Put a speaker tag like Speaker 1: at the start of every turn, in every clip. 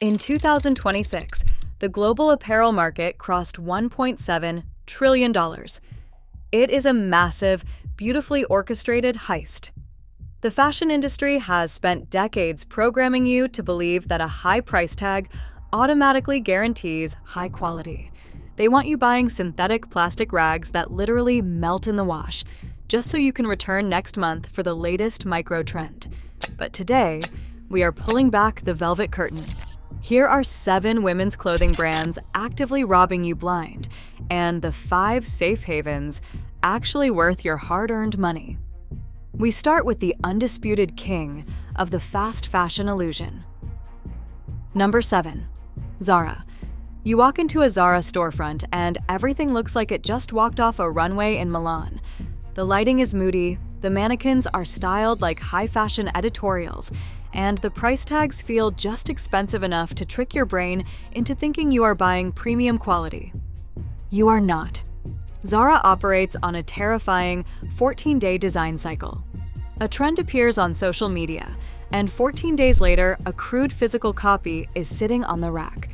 Speaker 1: In 2026, the global apparel market crossed $1.7 trillion. It is a massive, beautifully orchestrated heist. The fashion industry has spent decades programming you to believe that a high price tag automatically guarantees high quality. They want you buying synthetic plastic rags that literally melt in the wash, just so you can return next month for the latest micro trend. But today, we are pulling back the velvet curtain. Here are 7 women's clothing brands actively robbing you blind, and the 5 safe havens actually worth your hard-earned money. We start with the undisputed king of the fast fashion illusion. Number 7. Zara. You walk into a Zara storefront and everything looks like it just walked off a runway in Milan. The lighting is moody, the mannequins are styled like high-fashion editorials, and the price tags feel just expensive enough to trick your brain into thinking you are buying premium quality. You are not. Zara operates on a terrifying 14-day design cycle. A trend appears on social media, and 14 days later, a crude physical copy is sitting on the rack.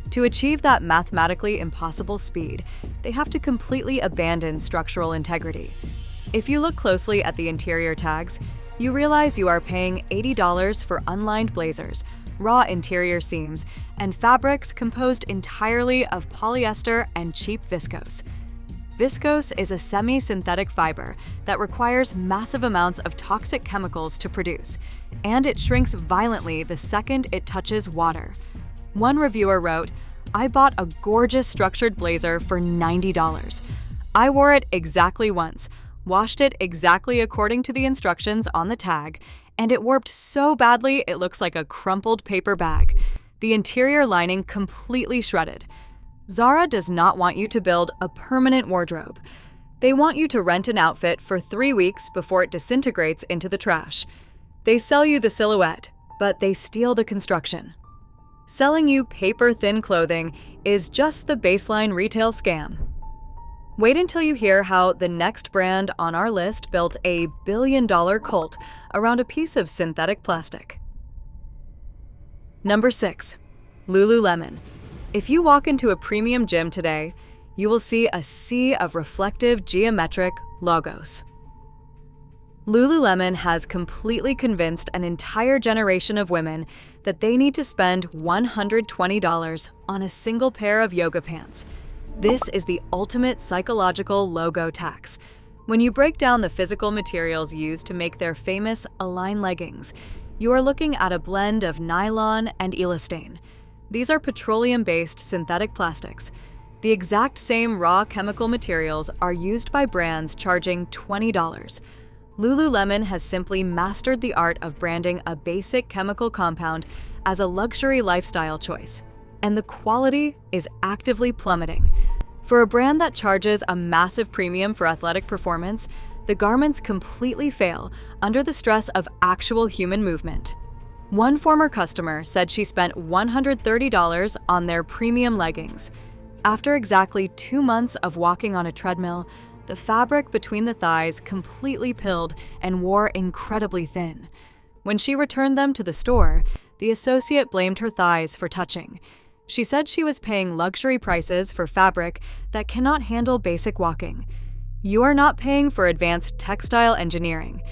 Speaker 1: To achieve that mathematically impossible speed, they have to completely abandon structural integrity. If you look closely at the interior tags, you realize you are paying $80 for unlined blazers, raw interior seams, and fabrics composed entirely of polyester and cheap viscose. Viscose is a semi-synthetic fiber that requires massive amounts of toxic chemicals to produce, and it shrinks violently the second it touches water. One reviewer wrote, "I bought a gorgeous structured blazer for $90. I wore it exactly once, washed it exactly according to the instructions on the tag, and it warped so badly it looks like a crumpled paper bag. The interior lining completely shredded." Zara does not want you to build a permanent wardrobe. They want you to rent an outfit for 3 weeks before it disintegrates into the trash. They sell you the silhouette, but they steal the construction. Selling you paper-thin clothing is just the baseline retail scam. Wait until you hear how the next brand on our list built a billion-dollar cult around a piece of synthetic plastic. Number 6. Lululemon. If you walk into a premium gym today, you will see a sea of reflective geometric logos. Lululemon has completely convinced an entire generation of women that they need to spend $120 on a single pair of yoga pants. This is the ultimate psychological logo tax. When you break down the physical materials used to make their famous Align leggings, you are looking at a blend of nylon and elastane. These are petroleum-based synthetic plastics. The exact same raw chemical materials are used by brands charging $20. Lululemon has simply mastered the art of branding a basic chemical compound as a luxury lifestyle choice, and the quality is actively plummeting. For a brand that charges a massive premium for athletic performance, the garments completely fail under the stress of actual human movement. One former customer said she spent $130 on their premium leggings. After exactly 2 months of walking on a treadmill, the fabric between the thighs completely pilled and wore incredibly thin. When she returned them to the store, the associate blamed her thighs for touching. She said she was paying luxury prices for fabric that cannot handle basic walking. You are not paying for advanced textile engineering.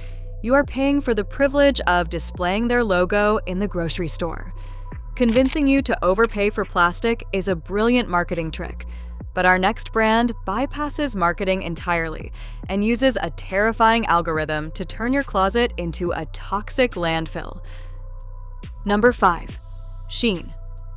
Speaker 1: You are paying for the privilege of displaying their logo in the grocery store. Convincing you to overpay for plastic is a brilliant marketing trick, but our next brand bypasses marketing entirely and uses a terrifying algorithm to turn your closet into a toxic landfill. Number 5. Shein.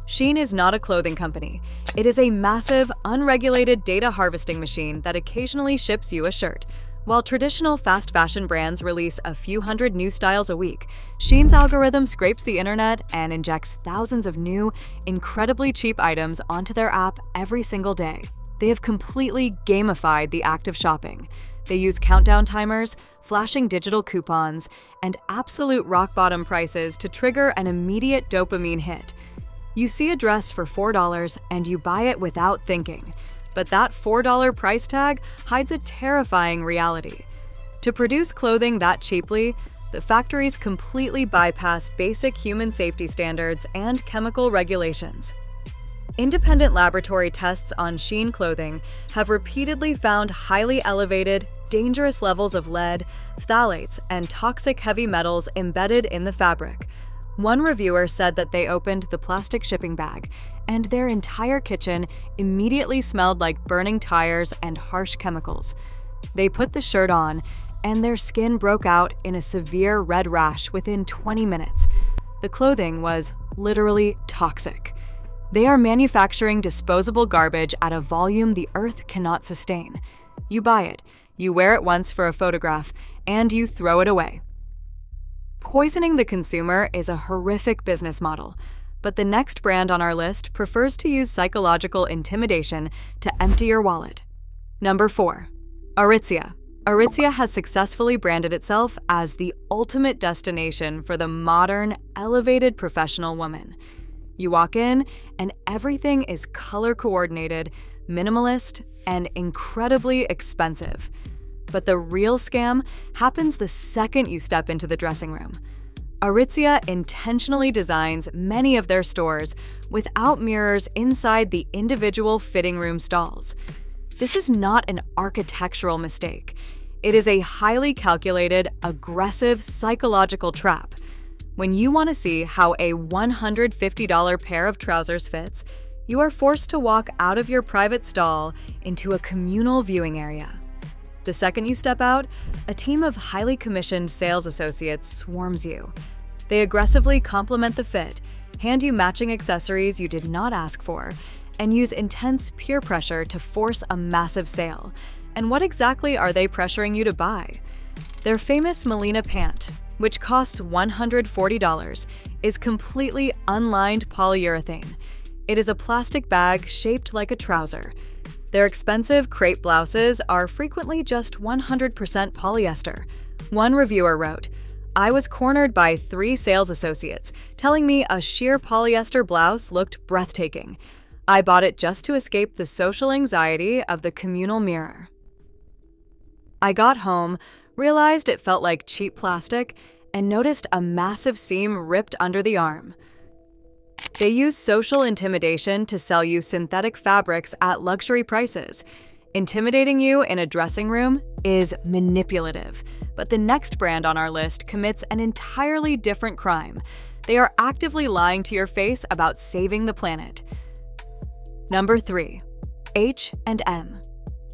Speaker 1: Shein is not a clothing company. It is a massive, unregulated data harvesting machine that occasionally ships you a shirt. While traditional fast fashion brands release a few hundred new styles a week, Shein's algorithm scrapes the internet and injects thousands of new, incredibly cheap items onto their app every single day. They have completely gamified the act of shopping. They use countdown timers, flashing digital coupons, and absolute rock-bottom prices to trigger an immediate dopamine hit. You see a dress for $4 and you buy it without thinking. But that $4 price tag hides a terrifying reality. To produce clothing that cheaply, The factories completely bypass basic human safety standards and chemical regulations. Independent laboratory tests on Shein clothing have repeatedly found highly elevated, dangerous levels of lead, phthalates, and toxic heavy metals embedded in the fabric. One reviewer said that they opened the plastic shipping bag, and their entire kitchen immediately smelled like burning tires and harsh chemicals. They put the shirt on, and their skin broke out in a severe red rash within 20 minutes. The clothing was literally toxic. They are manufacturing disposable garbage at a volume the earth cannot sustain. You buy it, you wear it once for a photograph, and you throw it away. Poisoning the consumer is a horrific business model, but the next brand on our list prefers to use psychological intimidation to empty your wallet. Number 4. Aritzia. Aritzia has successfully branded itself as the ultimate destination for the modern, elevated professional woman. You walk in, and everything is color-coordinated, minimalist, and incredibly expensive. But the real scam happens the second you step into the dressing room. Aritzia intentionally designs many of their stores without mirrors inside the individual fitting room stalls. This is not an architectural mistake. It is a highly calculated, aggressive psychological trap. When you want to see how a $150 pair of trousers fits, you are forced to walk out of your private stall into a communal viewing area. The second you step out, a team of highly commissioned sales associates swarms you. They aggressively compliment the fit, hand you matching accessories you did not ask for, and use intense peer pressure to force a massive sale. And what exactly are they pressuring you to buy? Their famous Melina pant, which costs $140, is completely unlined polyurethane. It is a plastic bag shaped like a trouser. Their expensive crepe blouses are frequently just 100% polyester. One reviewer wrote, "I was cornered by 3 sales associates telling me a sheer polyester blouse looked breathtaking. I bought it just to escape the social anxiety of the communal mirror. I got home, realized it felt like cheap plastic, and noticed a massive seam ripped under the arm." They use social intimidation to sell you synthetic fabrics at luxury prices. Intimidating you in a dressing room is manipulative, but the next brand on our list commits an entirely different crime. They are actively lying to your face about saving the planet. Number 3. H&M.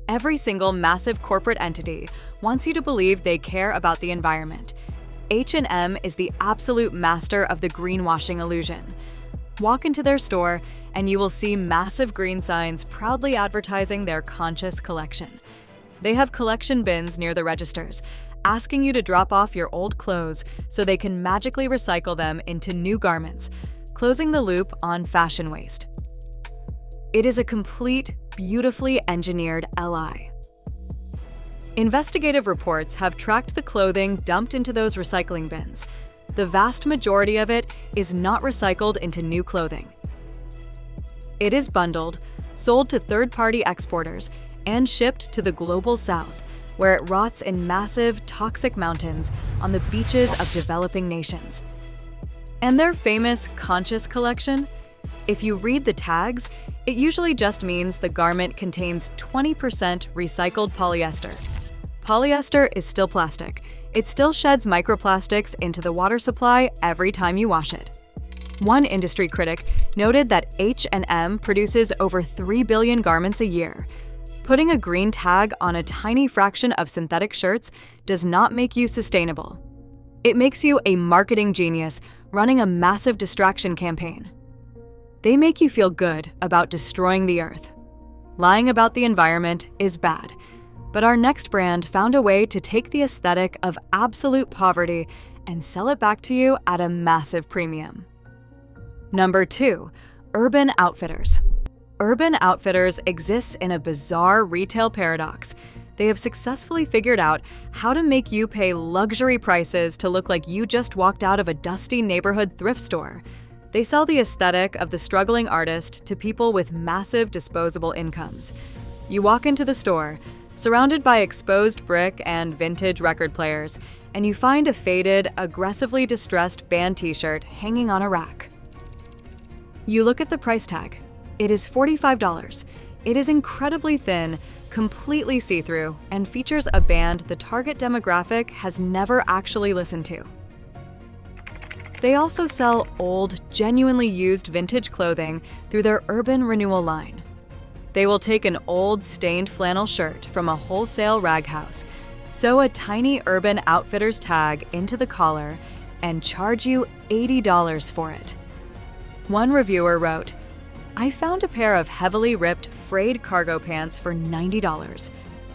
Speaker 1: Every single massive corporate entity wants you to believe they care about the environment. H&M is the absolute master of the greenwashing illusion. Walk into their store, and you will see massive green signs proudly advertising their conscious collection. They have collection bins near the registers, asking you to drop off your old clothes so they can magically recycle them into new garments, closing the loop on fashion waste. It is a complete, beautifully engineered lie. Investigative reports have tracked the clothing dumped into those recycling bins. The vast majority of it is not recycled into new clothing. It is bundled, sold to third-party exporters, and shipped to the global south, where it rots in massive, toxic mountains on the beaches of developing nations. And their famous conscious collection? If you read the tags, it usually just means the garment contains 20% recycled polyester. Polyester is still plastic. It still sheds microplastics into the water supply every time you wash it. One industry critic noted that H&M produces over 3 billion garments a year. Putting a green tag on a tiny fraction of synthetic shirts does not make you sustainable. It makes you a marketing genius running a massive distraction campaign. They make you feel good about destroying the earth. Lying about the environment is bad. But our next brand found a way to take the aesthetic of absolute poverty and sell it back to you at a massive premium. Number 2. Urban Outfitters. Urban Outfitters exists in a bizarre retail paradox. They have successfully figured out how to make you pay luxury prices to look like you just walked out of a dusty neighborhood thrift store. They sell the aesthetic of the struggling artist to people with massive disposable incomes. You walk into the store, surrounded by exposed brick and vintage record players, and you find a faded, aggressively distressed band t-shirt hanging on a rack. You look at the price tag. It is $45. It is incredibly thin, completely see-through, and features a band the target demographic has never actually listened to. They also sell old, genuinely used vintage clothing through their Urban Renewal line. They will take an old, stained flannel shirt from a wholesale rag house, sew a tiny Urban Outfitters tag into the collar, and charge you $80 for it. One reviewer wrote, "I found a pair of heavily ripped, frayed cargo pants for $90.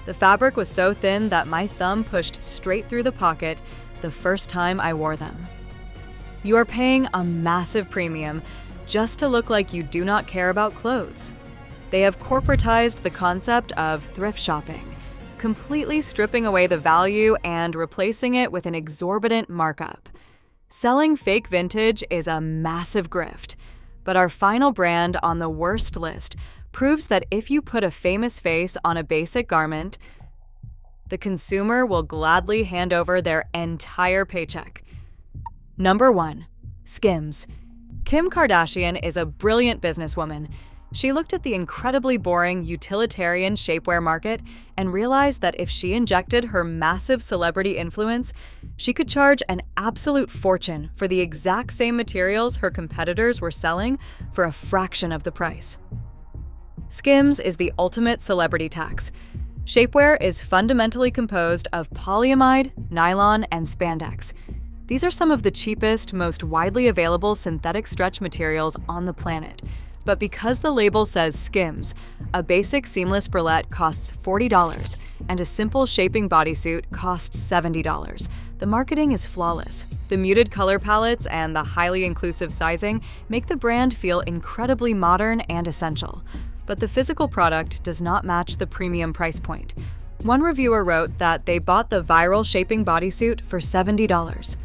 Speaker 1: The fabric was so thin that my thumb pushed straight through the pocket the first time I wore them." You are paying a massive premium just to look like you do not care about clothes. They have corporatized the concept of thrift shopping, completely stripping away the value and replacing it with an exorbitant markup. Selling fake vintage is a massive grift, but our final brand on the worst list proves that if you put a famous face on a basic garment, the consumer will gladly hand over their entire paycheck. Number 1. Skims. Kim Kardashian is a brilliant businesswoman. She looked at the incredibly boring utilitarian shapewear market and realized that if she injected her massive celebrity influence, she could charge an absolute fortune for the exact same materials her competitors were selling for a fraction of the price. Skims is the ultimate celebrity tax. Shapewear is fundamentally composed of polyamide, nylon, and spandex. These are some of the cheapest, most widely available synthetic stretch materials on the planet. But because the label says Skims, a basic seamless bralette costs $40 and a simple shaping bodysuit costs $70. The marketing is flawless. The muted color palettes and the highly inclusive sizing make the brand feel incredibly modern and essential. But the physical product does not match the premium price point. One reviewer wrote that they bought the viral shaping bodysuit for $70.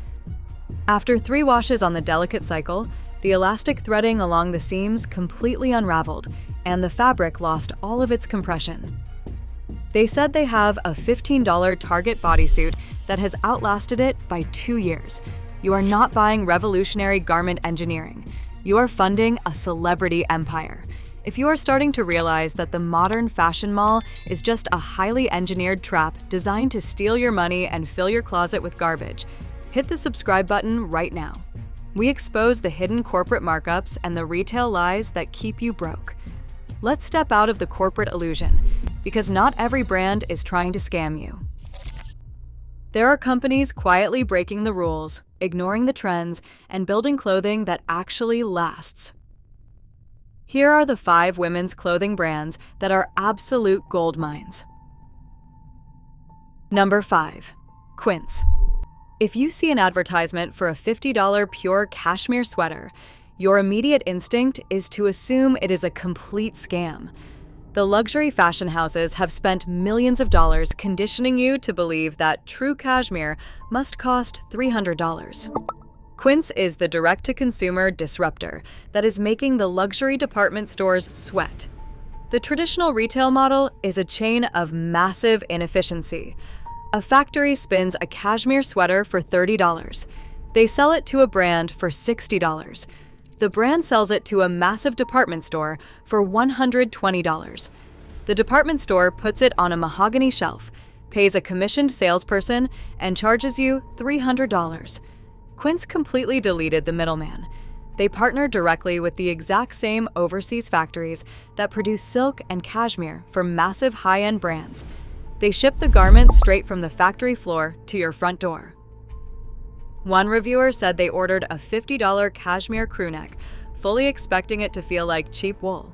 Speaker 1: After 3 washes on the delicate cycle, the elastic threading along the seams completely unraveled, and the fabric lost all of its compression. They said they have a $15 Target bodysuit that has outlasted it by 2 years. You are not buying revolutionary garment engineering. You are funding a celebrity empire. If you are starting to realize that the modern fashion mall is just a highly engineered trap designed to steal your money and fill your closet with garbage, hit the subscribe button right now. We expose the hidden corporate markups and the retail lies that keep you broke. Let's step out of the corporate illusion, because not every brand is trying to scam you. There are companies quietly breaking the rules, ignoring the trends, and building clothing that actually lasts. Here are the 5 women's clothing brands that are absolute gold mines. Number 5. Quince. If you see an advertisement for a $50 pure cashmere sweater, your immediate instinct is to assume it is a complete scam. The luxury fashion houses have spent millions of dollars conditioning you to believe that true cashmere must cost $300. Quince is the direct-to-consumer disruptor that is making the luxury department stores sweat. The traditional retail model is a chain of massive inefficiency. A factory spins a cashmere sweater for $30. They sell it to a brand for $60. The brand sells it to a massive department store for $120. The department store puts it on a mahogany shelf, pays a commissioned salesperson, and charges you $300. Quince completely deleted the middleman. They partner directly with the exact same overseas factories that produce silk and cashmere for massive high-end brands. They ship the garments straight from the factory floor to your front door. One reviewer said they ordered a $50 cashmere crewneck, fully expecting it to feel like cheap wool.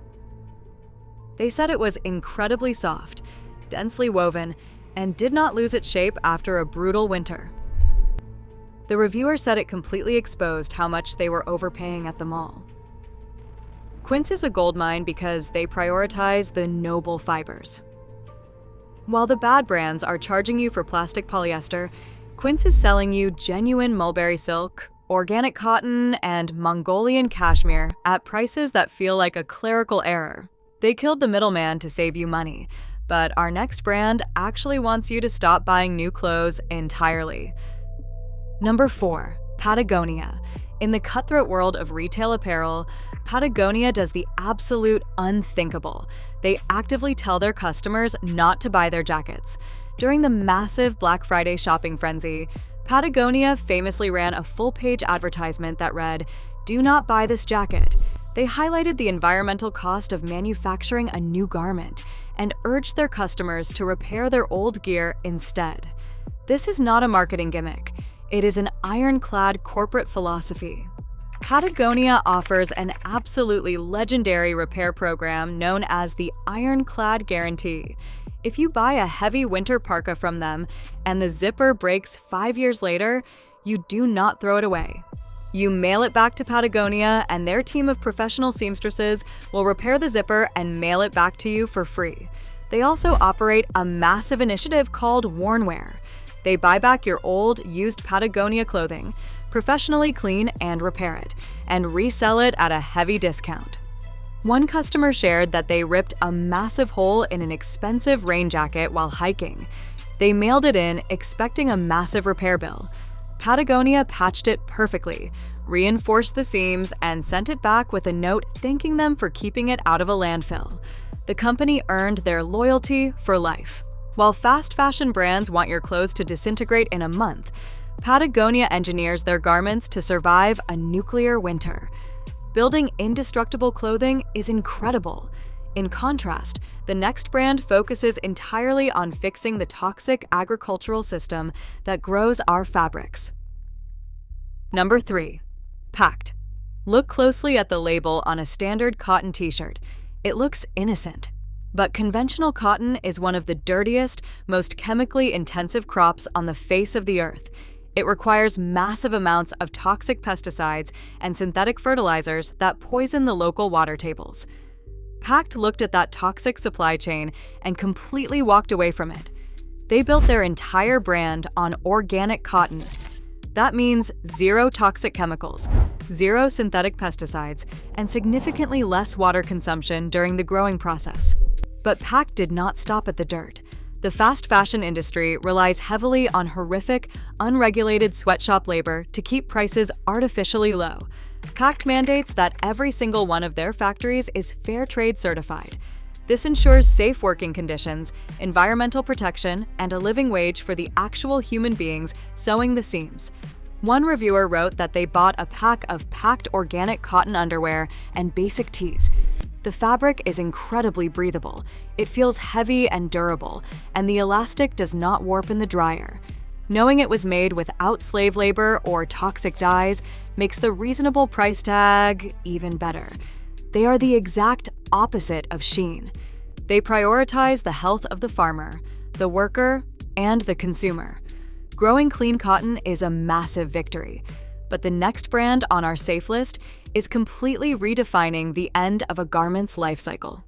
Speaker 1: They said it was incredibly soft, densely woven, and did not lose its shape after a brutal winter. The reviewer said it completely exposed how much they were overpaying at the mall. Quince is a goldmine because they prioritize the noble fibers. While the bad brands are charging you for plastic polyester, Quince is selling you genuine mulberry silk, organic cotton, and Mongolian cashmere at prices that feel like a clerical error. They killed the middleman to save you money, But our next brand actually wants you to stop buying new clothes entirely. Number 4. Patagonia. In the cutthroat world of retail apparel, Patagonia does the absolute unthinkable. They actively tell their customers not to buy their jackets. During the massive Black Friday shopping frenzy, Patagonia famously ran a full-page advertisement that read, "Do not buy this jacket." They highlighted the environmental cost of manufacturing a new garment and urged their customers to repair their old gear instead. This is not a marketing gimmick. It is an ironclad corporate philosophy. Patagonia offers an absolutely legendary repair program known as the Ironclad Guarantee. If you buy a heavy winter parka from them and the zipper breaks 5 years later, you do not throw it away. You mail it back to Patagonia, and their team of professional seamstresses will repair the zipper and mail it back to you for free. They also operate a massive initiative called Wornwear. They buy back your old, used Patagonia clothing, professionally clean and repair it, and resell it at a heavy discount. One customer shared that they ripped a massive hole in an expensive rain jacket while hiking. They mailed it in, expecting a massive repair bill. Patagonia patched it perfectly, reinforced the seams, and sent it back with a note thanking them for keeping it out of a landfill. The company earned their loyalty for life. While fast fashion brands want your clothes to disintegrate in a month, Patagonia engineers their garments to survive a nuclear winter. Building indestructible clothing is incredible. In contrast, the next brand focuses entirely on fixing the toxic agricultural system that grows our fabrics. Number 3. Pact. Look closely at the label on a standard cotton t-shirt. It looks innocent. But conventional cotton is one of the dirtiest, most chemically intensive crops on the face of the earth. It requires massive amounts of toxic pesticides and synthetic fertilizers that poison the local water tables. Pact looked at that toxic supply chain and completely walked away from it. They built their entire brand on organic cotton. That means zero toxic chemicals, zero synthetic pesticides, and significantly less water consumption during the growing process. But Pact did not stop at the dirt. The fast fashion industry relies heavily on horrific, unregulated sweatshop labor to keep prices artificially low. Pact mandates that every single one of their factories is fair trade certified. This ensures safe working conditions, environmental protection, and a living wage for the actual human beings sewing the seams. One reviewer wrote that they bought a pack of Pact organic cotton underwear and basic tees. The fabric is incredibly breathable. It feels heavy and durable, and the elastic does not warp in the dryer. Knowing it was made without slave labor or toxic dyes makes the reasonable price tag even better. They are the exact opposite of Shein. They prioritize the health of the farmer, the worker, and the consumer. Growing clean cotton is a massive victory, but the next brand on our safe list is completely redefining the end of a garment's life cycle.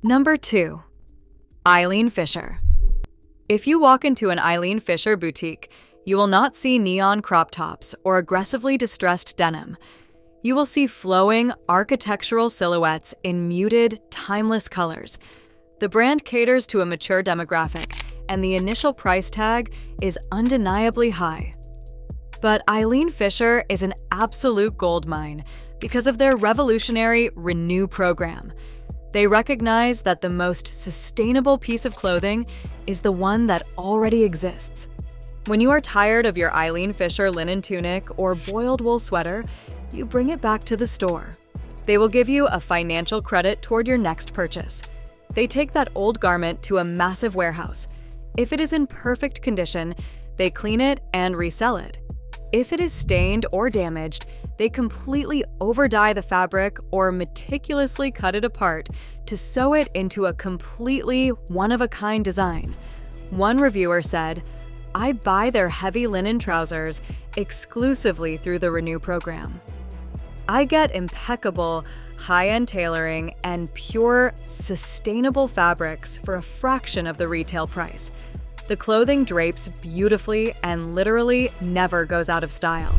Speaker 1: Number 2. Eileen Fisher. If you walk into an Eileen Fisher boutique, you will not see neon crop tops or aggressively distressed denim. You will see flowing, architectural silhouettes in muted, timeless colors. The brand caters to a mature demographic, and the initial price tag is undeniably high. But Eileen Fisher is an absolute goldmine because of their revolutionary Renew program. They recognize that the most sustainable piece of clothing is the one that already exists. When you are tired of your Eileen Fisher linen tunic or boiled wool sweater, you bring it back to the store. They will give you a financial credit toward your next purchase. They take that old garment to a massive warehouse. If it is in perfect condition, they clean it and resell it. If it is stained or damaged, they completely over-dye the fabric or meticulously cut it apart to sew it into a completely one-of-a-kind design. One reviewer said, "I buy their heavy linen trousers exclusively through the Renew program. I get impeccable, high-end tailoring and pure, sustainable fabrics for a fraction of the retail price. The clothing drapes beautifully and literally never goes out of style.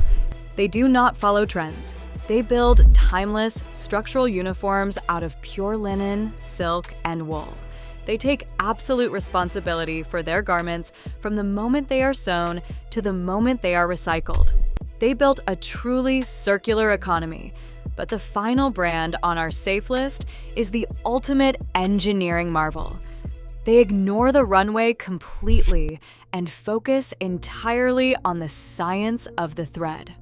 Speaker 1: They do not follow trends. They build timeless, structural uniforms out of pure linen, silk, and wool. They take absolute responsibility for their garments from the moment they are sewn to the moment they are recycled. They built a truly circular economy, but the final brand on our safe list is the ultimate engineering marvel. They ignore the runway completely and focus entirely on the science of the thread.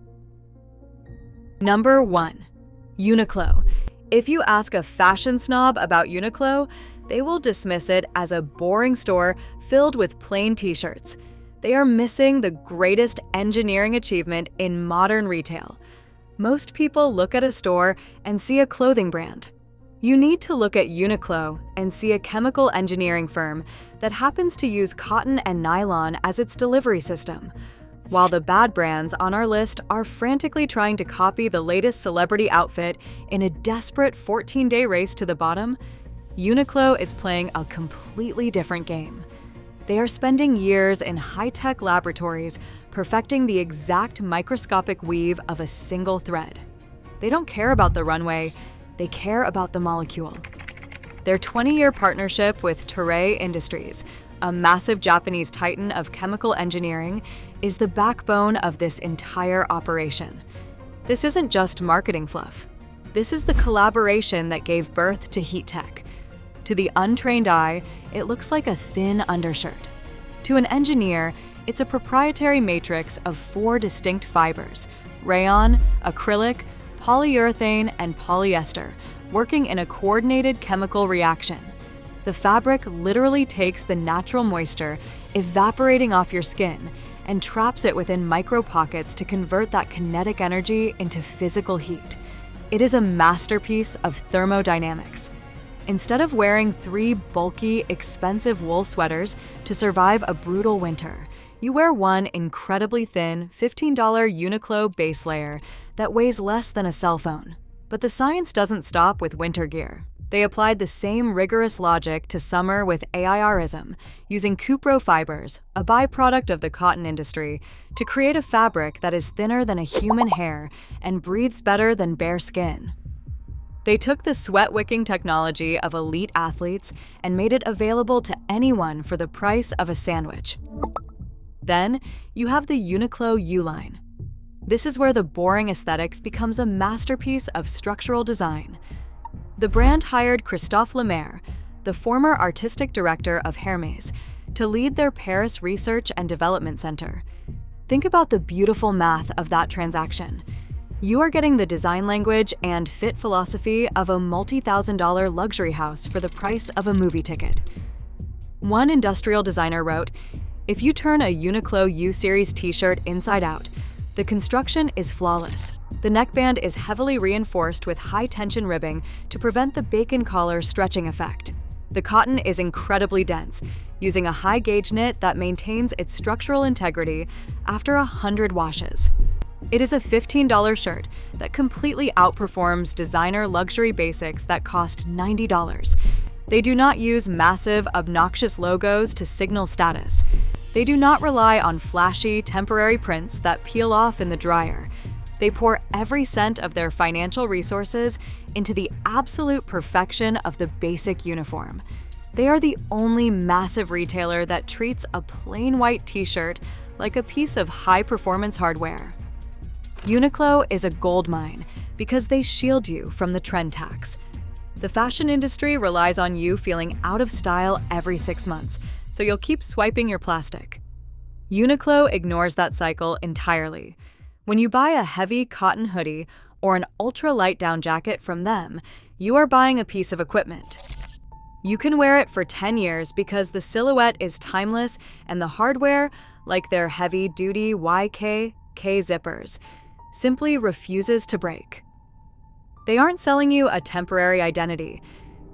Speaker 1: Number 1. Uniqlo. If you ask a fashion snob about Uniqlo, they will dismiss it as a boring store filled with plain t-shirts. They are missing the greatest engineering achievement in modern retail. Most people look at a store and see a clothing brand. You need to look at Uniqlo and see a chemical engineering firm that happens to use cotton and nylon as its delivery system. While the bad brands on our list are frantically trying to copy the latest celebrity outfit in a desperate 14-day race to the bottom, Uniqlo is playing a completely different game. They are spending years in high-tech laboratories perfecting the exact microscopic weave of a single thread. They don't care about the runway, they care about the molecule. Their 20-year partnership with Toray Industries, a massive Japanese titan of chemical engineering, is the backbone of this entire operation. This isn't just marketing fluff. This is the collaboration that gave birth to heat tech. To the untrained eye, it looks like a thin undershirt. To an engineer, it's a proprietary matrix of 4 distinct fibers: rayon, acrylic, polyurethane, and polyester, working in a coordinated chemical reaction. The fabric literally takes the natural moisture evaporating off your skin and traps it within micro pockets to convert that kinetic energy into physical heat. It is a masterpiece of thermodynamics. Instead of wearing 3 bulky, expensive wool sweaters to survive a brutal winter, you wear one incredibly thin, $15 Uniqlo base layer that weighs less than a cell phone. But the science doesn't stop with winter gear. They applied the same rigorous logic to summer with AIRism, using cupro fibers, a byproduct of the cotton industry, to create a fabric that is thinner than a human hair and breathes better than bare skin. They took the sweat-wicking technology of elite athletes and made it available to anyone for the price of a sandwich. Then, you have the Uniqlo U-line. This is where the boring aesthetics becomes a masterpiece of structural design. The brand hired Christophe Lemaire, the former artistic director of Hermès, to lead their Paris Research and Development Center. Think about the beautiful math of that transaction. You are getting the design language and fit philosophy of a multi-thousand-dollar luxury house for the price of a movie ticket. One industrial designer wrote, "If you turn a Uniqlo U-Series t-shirt inside out, the construction is flawless. The neckband is heavily reinforced with high-tension ribbing to prevent the bacon collar stretching effect. The cotton is incredibly dense, using a high-gauge knit that maintains its structural integrity after 100 washes. It is a $15 shirt that completely outperforms designer luxury basics that cost $90. They do not use massive, obnoxious logos to signal status. They do not rely on flashy, temporary prints that peel off in the dryer. They pour every cent of their financial resources into the absolute perfection of the basic uniform. They are the only massive retailer that treats a plain white t-shirt like a piece of high-performance hardware. Uniqlo is a goldmine because they shield you from the trend tax. The fashion industry relies on you feeling out of style every 6 months, so you'll keep swiping your plastic. Uniqlo ignores that cycle entirely. When you buy a heavy cotton hoodie or an ultra-light down jacket from them, you are buying a piece of equipment. You can wear it for 10 years because the silhouette is timeless and the hardware, like their heavy-duty YK zippers, simply refuses to break. They aren't selling you a temporary identity.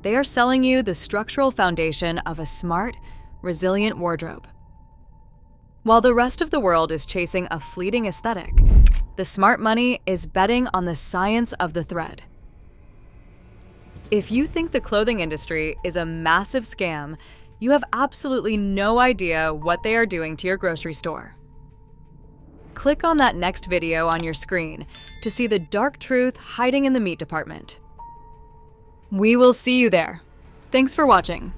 Speaker 1: They are selling you the structural foundation of a smart, resilient wardrobe. While the rest of the world is chasing a fleeting aesthetic, the smart money is betting on the science of the thread. If you think the clothing industry is a massive scam, you have absolutely no idea what they are doing to your grocery store. click on that next video on your screen to see the dark truth hiding in the meat department. We will see you there. Thanks for watching.